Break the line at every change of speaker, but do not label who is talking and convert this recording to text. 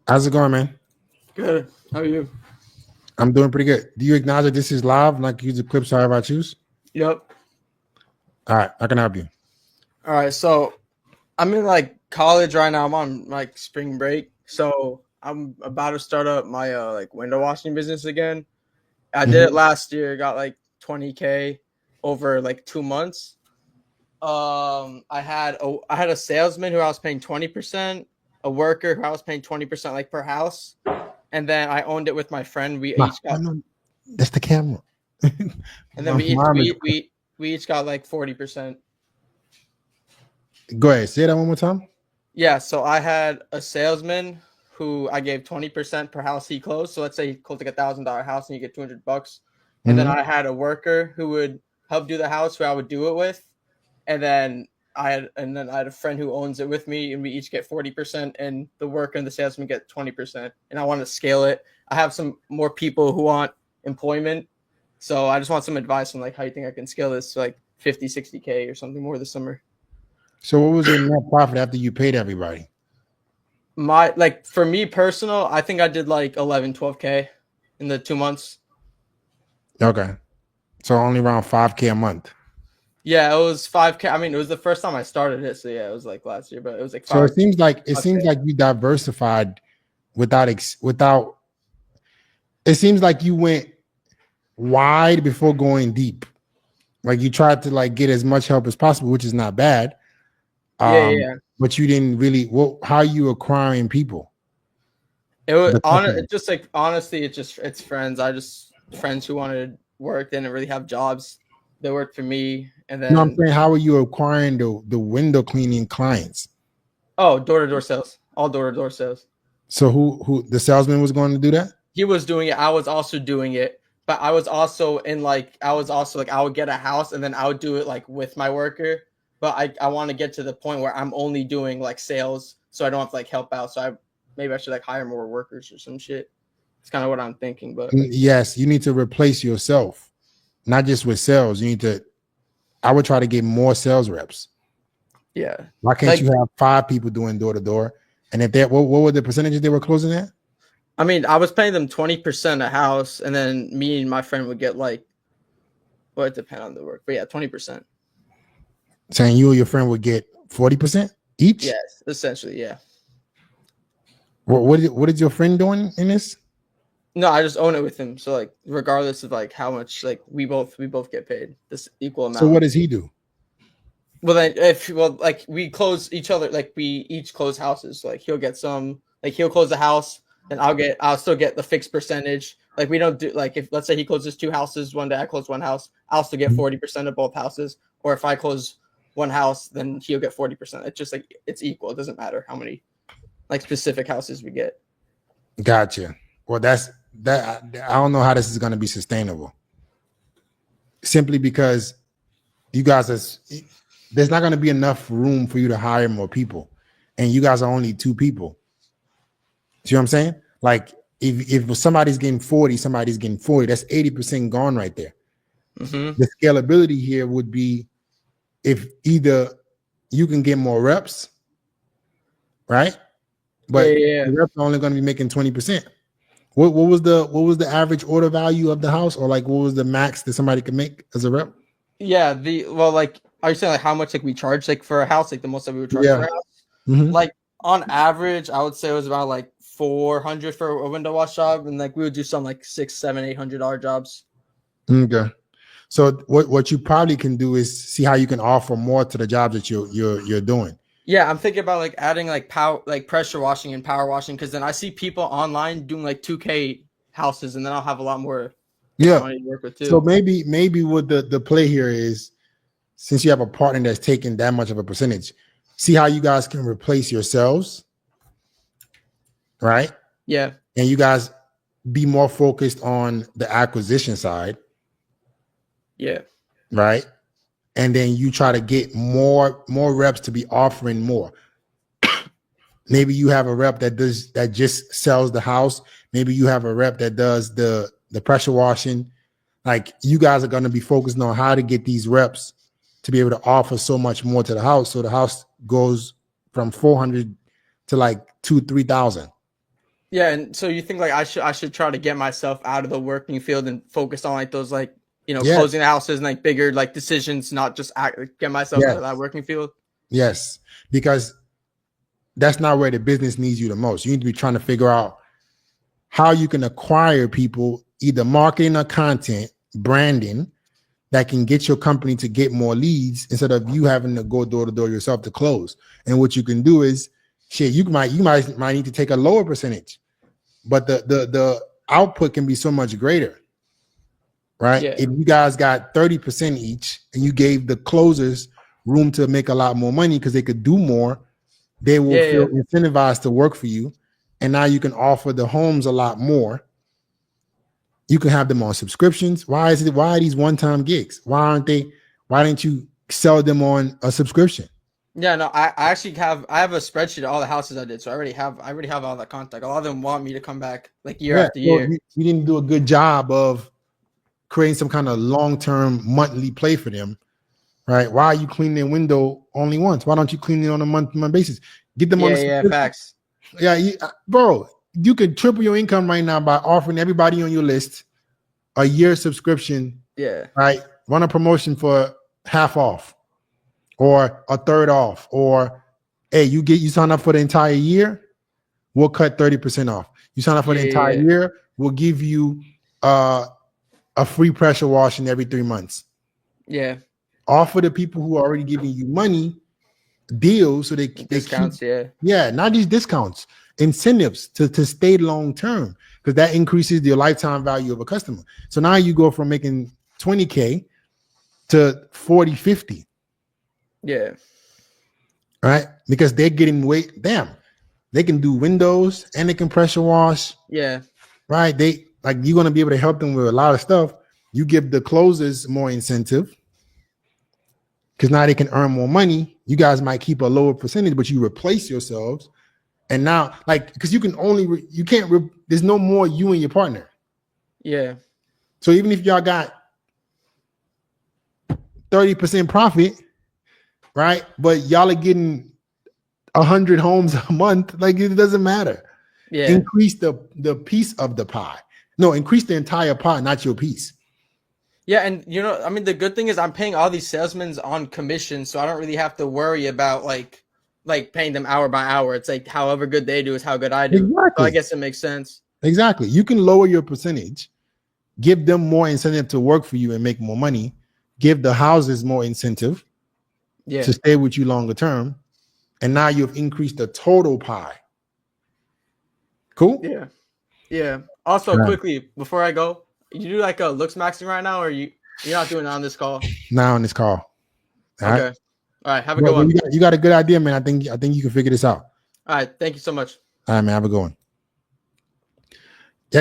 How's it going, man?
Good. How are you?
I'm doing pretty good. Do you acknowledge that this is live and I can use the clips however I choose?
Yep.
All right, I can help you.
All right. So I'm in like college right now. I'm on like spring break. So I'm about to start up my like window washing business again. I did it last year. Got like 20K over like 2 months. I had a salesman who I was paying 20%, a worker who I was paying 20% like per house, and then I owned it with my friend. We each got
That's the camera.
and then we each got like 40%.
Go ahead, say that one more time.
Yeah, so I had a salesman who I gave 20% per house he closed. So let's say he closed like $1,000 house and you get $200. And then I had a worker who would help do the house who I would do it with. And then I had a friend who owns it with me, and we each get 40%, and the worker and the salesman get 20%. And I want to scale it. I have some more people who want employment. So I just want some advice on like how you think I can scale this to like 50, 60K or something more this summer.
So what was your net profit after you paid everybody?
For me personal, I think I did like 11, 12K in the 2 months.
Okay. So only around 5K a month.
Yeah, it was 5K. I mean, it was the first time I started it. So yeah, it was like last year, but it was like 5K.
So it seems like you diversified without it seems like you went wide before going deep. Like you tried to like get as much help as possible, which is not bad.
Yeah.
But you didn't really. How are you acquiring people?
It was honestly, it's friends. Friends who wanted work, didn't really have jobs. They worked for me, and then.
No, I'm saying, how are you acquiring the window cleaning clients?
Oh, door-to-door sales, all door-to-door sales.
So who the salesman was going to do that?
He was doing it. I was also doing it. But I was also I would get a house and then I would do it like with my worker. But I want to get to the point where I'm only doing like sales, so I don't have to like help out. So maybe I should like hire more workers or some shit. It's kind of what I'm thinking. But
yes, you need to replace yourself, not just with sales. You need to. I would try to get more sales reps.
Yeah.
Why can't you have 5 people doing door to door? And if that, what were the percentages they were closing at?
I mean, I was paying them 20% a house, and then me and my friend would get like, well, it depends on the work, but yeah, 20%.
Saying you or your friend would get 40% each?
Yes, essentially, yeah.
What is your friend doing in this?
No, I just own it with him. So like, regardless of like how much, like we both get paid this equal amount.
So what does he do?
Well, then like we close each other, like we each close houses. Like he'll get some, like he'll close the house. Then I'll still get the fixed percentage. Like we don't do like if let's say he closes 2 houses one day, I close 1 house, I'll still get 40% of both houses. Or if I close 1 house, then he'll get 40%. It's just like it's equal. It doesn't matter how many like specific houses we get.
Gotcha. Well, that I don't know how this is going to be sustainable. Simply because you guys there's not going to be enough room for you to hire more people, and you guys are only 2 people. See what I'm saying? Like if somebody's getting 40, somebody's getting 40, that's 80% gone right there.
Mm-hmm.
The scalability here would be if either you can get more reps, right? But the reps are only going to be making 20%. What was the average order value of the house, or like what was the max that somebody could make as a rep?
Yeah, like are you saying like how much like we charge like for a house, like the most that we would charge for a house? Mm-hmm. Like on average, I would say it was about like $400 for a window wash job, and like we would do some like $600, $700, $800 jobs.
Okay. So what you probably can do is see how you can offer more to the jobs that you're doing.
Yeah, I'm thinking about like adding like pressure washing and power washing, because then I see people online doing like 2K houses, and then I'll have a lot more money to work with too.
So maybe what the play here is, since you have a partner that's taking that much of a percentage, see how you guys can replace yourselves, right?
Yeah.
And you guys be more focused on the acquisition side.
Yeah.
Right. And then you try to get more reps to be offering more. Maybe you have a rep that just sells the house. Maybe you have a rep that does the pressure washing. Like you guys are going to be focusing on how to get these reps to be able to offer so much more to the house. So the house goes from 400 to like 2,000-3,000.
Yeah, and so you think like I should try to get myself out of the working field and focus on like those like
Yes,
closing the houses and like bigger like decisions, not just get myself out
yes,
of that working field.
yes. Because that's not where the business needs you the most. You need to be trying to figure out how you can acquire people, either marketing or content, branding, that can get your company to get more leads instead of you having to go door to door yourself to close. And what you can do is, shit, you might need to take a lower percentage, but the output can be so much greater, right?
Yeah,
If you guys got 30% each and you gave the closers room to make a lot more money because they could do more, they will
yeah,
feel
yeah,
incentivized to work for you. And now you can offer the homes a lot more. You can have them on subscriptions. Why are these one-time gigs? Why didn't you sell them on a subscription?
yeah. No, I actually have a spreadsheet of all the houses I did, so I already have all that contact. A lot of them want me to come back like year
Yeah.
after
So
year.
you didn't do a good job of creating some kind of long-term monthly play for them, right? Why are you cleaning their window only once? Why don't you clean it on a month-to-month basis? Get them on
Yeah,
the
yeah,
subscription.
facts.
Yeah, bro, you could triple your income right now by offering everybody on your list a year subscription,
Yeah,
right? Run a promotion for half off or a third off, or hey, you sign up for the entire year, we'll cut 30% off. You sign up for the
yeah,
entire
yeah,
year, we'll give you a free pressure washing every 3 months.
yeah.
Offer the people who are already giving you money deals so they keep,
Discounts. Yeah,
yeah, not these discounts, incentives to stay long term, because that increases the lifetime value of a customer. So now you go from making 20K to 40, 50,
yeah,
right? Because they're getting damn, they can do windows and they can pressure wash,
yeah,
right? You're gonna be able to help them with a lot of stuff. You give the closers more incentive because now they can earn more money. You guys might keep a lower percentage, but you replace yourselves. And now, like, because you can only you can't there's no more you and your partner.
yeah,
So even if y'all got 30% profit, right? But y'all are getting 100 homes a month, like it doesn't matter.
yeah.
Increase the piece of the pie. No, increase the entire pie, not your piece.
Yeah, and I mean, the good thing is I'm paying all these salesmen on commission, so I don't really have to worry about like paying them hour by hour. It's like however good they do is how good I do. So I
Exactly.
guess it makes sense.
Exactly. You can lower your percentage, give them more incentive to work for you and make more money, give the houses more incentive
Yeah,
to stay with you longer term. And now you've increased the total pie. Cool?
yeah, yeah. Also,
Right.
quickly before I go, you do like a looks maxing right now, or you're not doing it on this call?
Now on this call. All right.
Okay. All right. Have a
Well,
good one.
you got a good idea, man. I think you can figure this out.
All right. Thank you so much.
All right, man. Have a good one.